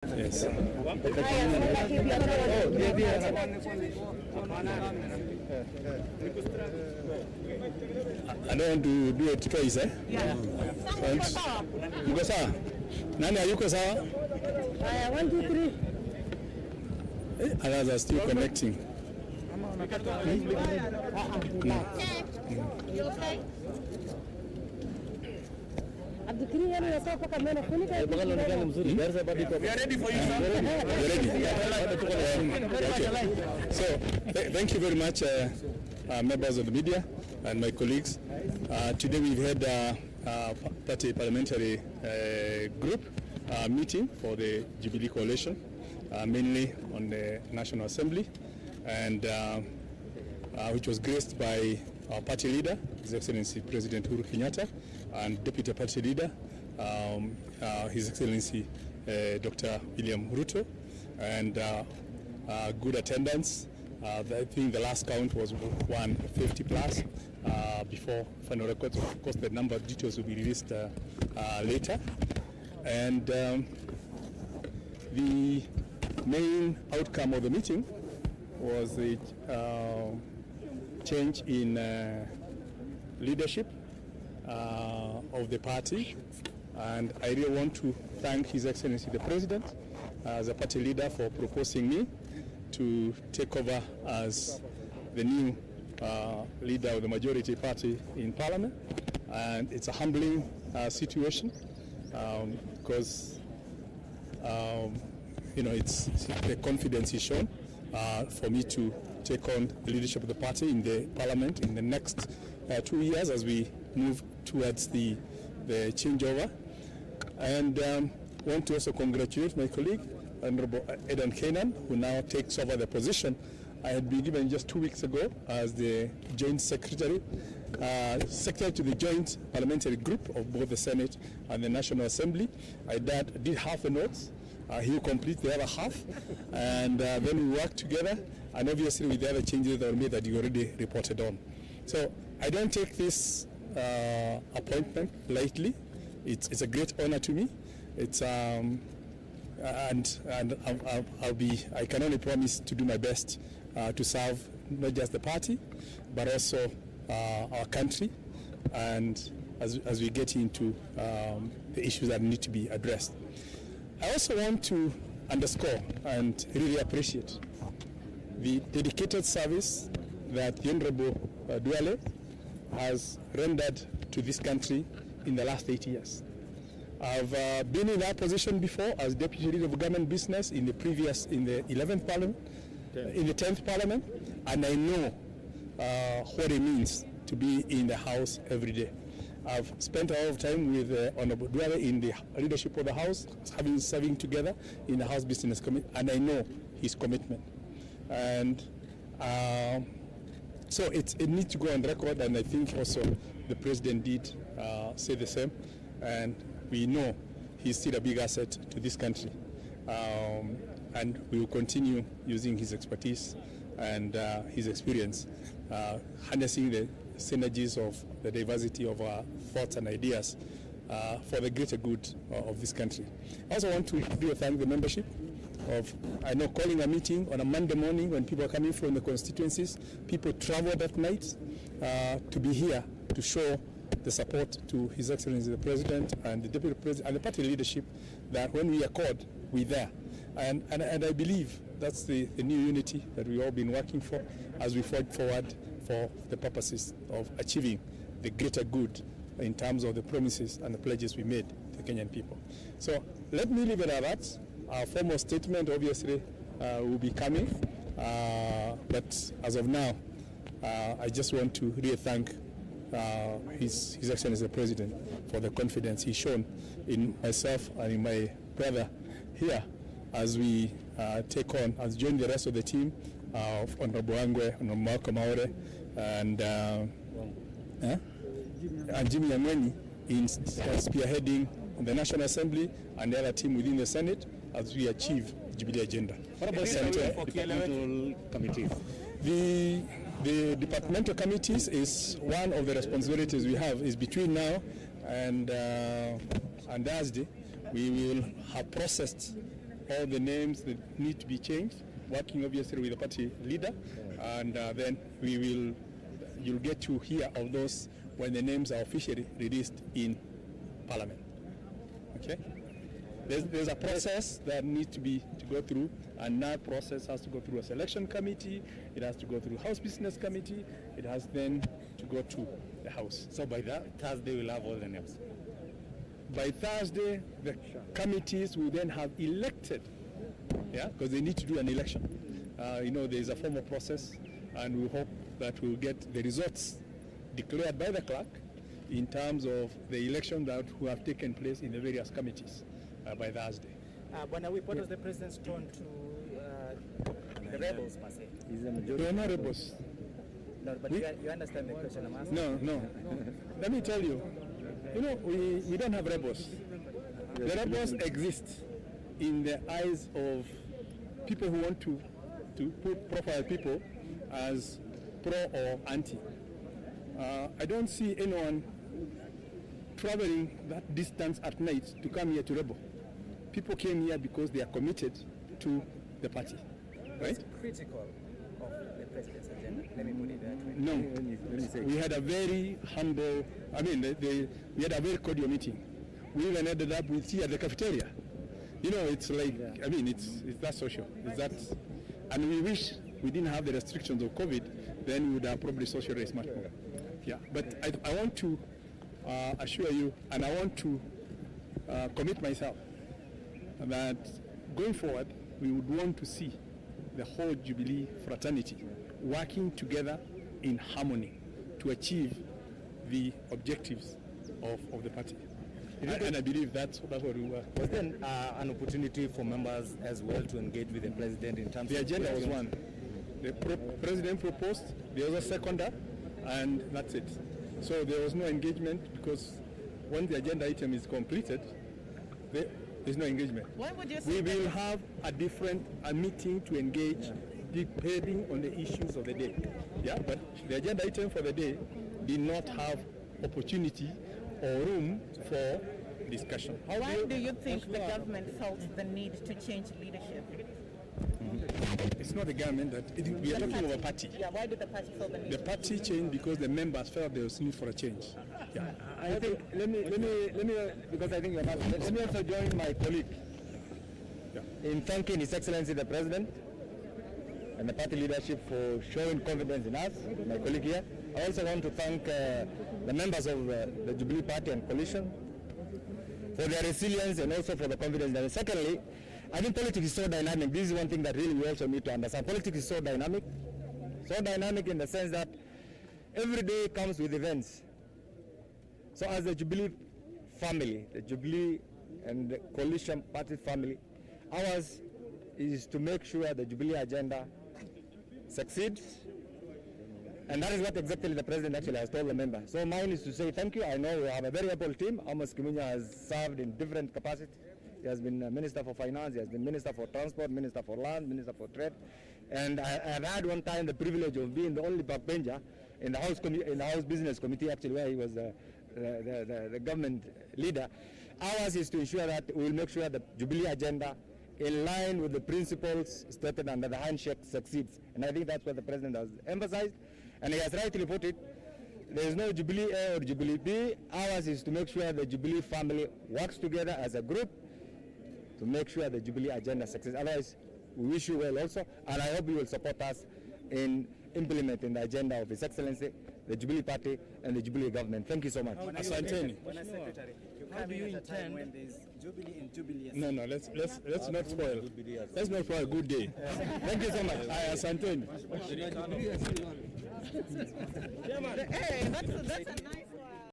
Yes. I don't want to do it twice, eh? Yeah. Yuko sawa? Nani hayuko sawa? 1, 2, 3. Others are still connecting. You okay? We are ready for you, sir. Okay. So, thank you very much, members of the media and my colleagues. Today we've had party parliamentary group meeting for the Jubilee Coalition, mainly on the National Assembly, and which was graced by our party leader, His Excellency President Uhuru Kenyatta, and Deputy Party Leader, His Excellency Dr. William Ruto, and good attendance. I think the last count was 150 plus before final records. Of course, the number of details will be released later. And the main outcome of the meeting was the change in leadership of the party, and I really want to thank His Excellency the President as a party leader for proposing me to take over as the new leader of the majority party in Parliament. And it's a humbling situation because it's the confidence is shown for me to take on the leadership of the party in the Parliament in the next 2 years as we move towards the changeover. And want to also congratulate my colleague, Honorable Adan, who now takes over the position I had been given just 2 weeks ago as the Joint Secretary to the Joint Parliamentary Group of both the Senate and the National Assembly. I did half the notes. He will complete the other half, and then we work together, and obviously with the other changes that were made that you already reported on. So I don't take this appointment lightly. It's a great honor to me. It's and I can only promise to do my best to serve not just the party, but also our country, and as we get into the issues that need to be addressed. I also want to underscore and really appreciate the dedicated service that the Honorable Duale has rendered to this country in the last 8 years. I've been in that position before as Deputy Leader of Government Business in the 11th Parliament, in the 10th Parliament, and I know what it means to be in the House every day. I've spent a lot of time with Honorable Duale in the leadership of the House, serving together in the House Business Committee, and I know his commitment. And so it needs to go on record, and I think also the President did say the same, and we know he's still a big asset to this country. And we will continue using his expertise and his experience, harnessing the synergies of the diversity of our thoughts and ideas for the greater good of this country. I also want to thank the membership of, I know, calling a meeting on a Monday morning when people are coming from the constituencies. People travel that night to be here to show the support to His Excellency the President and the Deputy President and the party leadership, that when we accord, we're there. And I believe that's the new unity that we've all been working for as we forge forward for the purposes of achieving the greater good in terms of the promises and the pledges we made to Kenyan people. So let me leave it at that. Our formal statement obviously will be coming, but as of now, I just want to really thank His Excellency the President for the confidence he's shown in myself and in my brother here as we take on, as join the rest of the team of Honorable Angwe, Honorable Malcolm Maore, and Jimmy Yamweni in spearheading the National Assembly and the other team within the Senate as we achieve Jubilee agenda. What about departmental committees? The departmental committees is one of the responsibilities we have. Is between now and Thursday, we will have processed all the names that need to be changed, working obviously with the party leader, and then you'll get to hear of those when the names are officially released in Parliament. Okay? There's a process that needs to go through, and that process has to go through a selection committee, it has to go through House Business Committee, it has then to go to the House. So by that Thursday we'll have all the names. By Thursday, the committees will then have elected, because they need to do an election. There is a formal process, and we hope that we'll get the results declared by the clerk in terms of the election that will have taken place in the various committees by Thursday. What was the president's tone to the rebels, per se? They are not rebels. No, but you understand the question I'm asking? No. Let me tell you, we don't have rebels. The rebels exist in the eyes of people who want to profile people as pro or anti. I don't see anyone traveling that distance at night to come here to rebel. People came here because they are committed to the party, right? It's critical of the president's agenda. Let me put it that way. No, we had a very humble, we had a very cordial meeting. We even ended up with tea at the cafeteria. It's like, it's that social. It's that, and we wish we didn't have the restrictions of COVID, then we would have probably socialized much more. Yeah, but I want to assure you, and I want to commit myself that going forward, we would want to see the whole Jubilee fraternity working together in harmony to achieve the objectives of the party. And I believe that's what we were. Was there an opportunity for members as well to engage with the president in terms the of... The agenda was one. The president proposed, the other seconder, and that's it. So there was no engagement because when the agenda item is completed, there's no engagement. Why would you say we will have a meeting to engage depending on the issues of the day. Yeah, but the agenda item for the day did not have opportunity or room for discussion. Why do you think the government felt the need to change leadership? It's not the government we are talking of a party. Yeah, why did the party feel the need? The party changed because the members felt there was need for a change. Yeah. I think let me because I think let me also join my colleague in thanking His Excellency the President and the party leadership for showing confidence in us, my colleague here. I also want to thank the members of the Jubilee Party and Coalition for their resilience and also for the confidence. And secondly, I think politics is so dynamic. This is one thing that really we also need to understand. Politics is so dynamic in the sense that every day comes with events. So as the Jubilee family, the Jubilee and the Coalition Party family, ours is to make sure the Jubilee agenda succeeds. And that is what exactly the President actually has told the members. So mine is to say thank you. I know we have a very able team. Amos Kimunya has served in different capacities. He has been Minister for Finance, he has been Minister for Transport, Minister for Land, Minister for Trade. And I have had one time the privilege of being the only backbencher in the House Business Committee, actually, where he was the government leader. Ours is to ensure that we will make sure the Jubilee agenda in line with the principles stated under the handshake succeeds. And I think that's what the President has emphasized. And he has rightly put it, there is no Jubilee A or Jubilee B. Ours is to make sure the Jubilee family works together as a group to make sure the Jubilee agenda succeeds. Otherwise, we wish you well also, and I hope you will support us in implementing the agenda of His Excellency, the Jubilee Party, and the Jubilee government. Thank you so much. Asanteni. Secretary, you come in at a time when there's Jubilee and Jubilee. No, let's not spoil. Let's not spoil a good day. Thank you so much. Asanteni. Hey, that's a nice